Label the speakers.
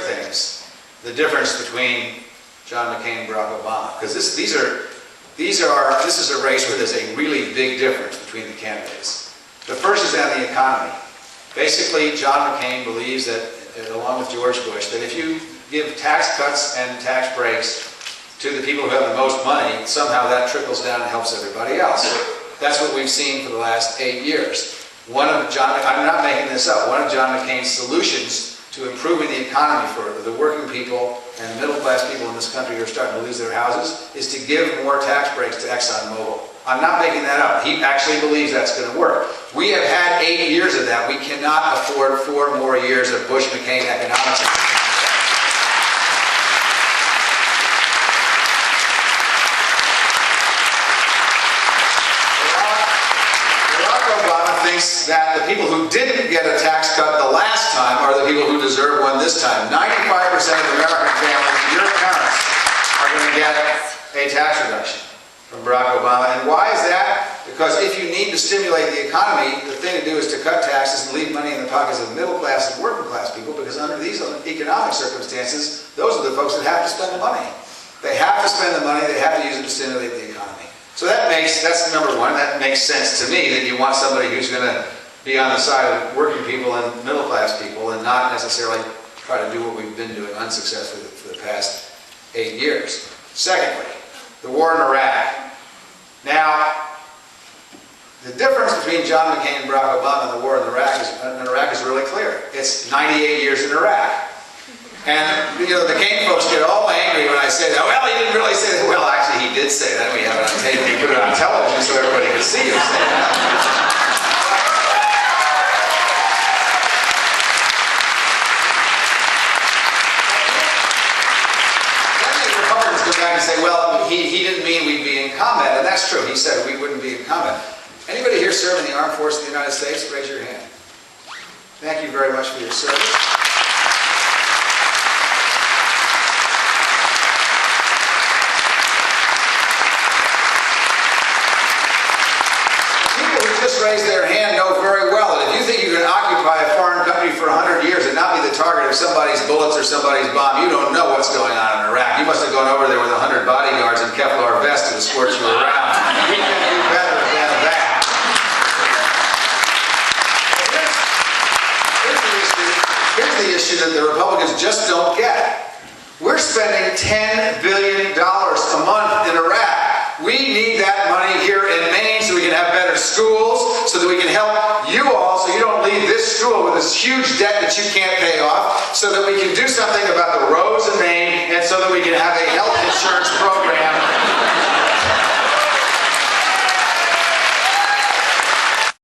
Speaker 1: things, the difference between John McCain and Barack Obama, because this is a race where there's a really big difference between the candidates. The first is on the economy. Basically, John McCain believes that, along with George Bush, that if you give tax cuts and tax breaks to the people who have the most money, somehow that trickles down and helps everybody else. That's what we've seen for the last 8 years. I'm not making this up, one of John McCain's solutions to improving the economy for the working people and the middle class people in this country who are starting to lose their houses is to give more tax breaks to ExxonMobil. I'm not making that up. He actually believes that's going to work. We have had 8 years of that. We cannot afford 4 more years of Bush-McCain economics. Thinks that the people who didn't get a tax cut the last time are the people who deserve one this time. 95% of American families, your parents, are going to get a tax reduction from Barack Obama. And why is that? Because if you need to stimulate the economy, the thing to do is to cut taxes and leave money in the pockets of middle class and working class people, because under these economic circumstances, those are the folks that have to spend the money. They have to spend the money, they have to use it to stimulate the economy. So that's number one. That makes sense to me, that you want somebody who's going to be on the side of working people and middle class people and not necessarily try to do what we've been doing unsuccessfully for the past 8 years. Secondly, the war in Iraq. Now, the difference between John McCain and Barack Obama and the war in Iraq is really clear. It's 98 years in Iraq. And, the McCain folks get all angry when I say that. Well, he didn't really say that. Well, actually, he did say that. We have it on tape. We put it on television so everybody could see him say that. Then the Republicans go back and say, well, he didn't mean we'd be in combat. And that's true. He said we wouldn't be in combat. Anybody here serve in the Armed Forces of the United States? Raise your hand. Thank you very much for your service. Raise their hand know very well that if you think you can occupy a foreign country for 100 years and not be the target of somebody's bullets or somebody's bomb, you don't know what's going on in Iraq. You must have gone over there with 100 bodyguards and Kevlar vests to escort you around. We can do better than that. Here's the issue that the Republicans just don't get. We're spending $10 billion a month in Iraq. We need that money here in Maine so we can have better schools, so that we can help you all so you don't leave this school with this huge debt that you can't pay off, so that we can do something about the roads in Maine, and so that we can have a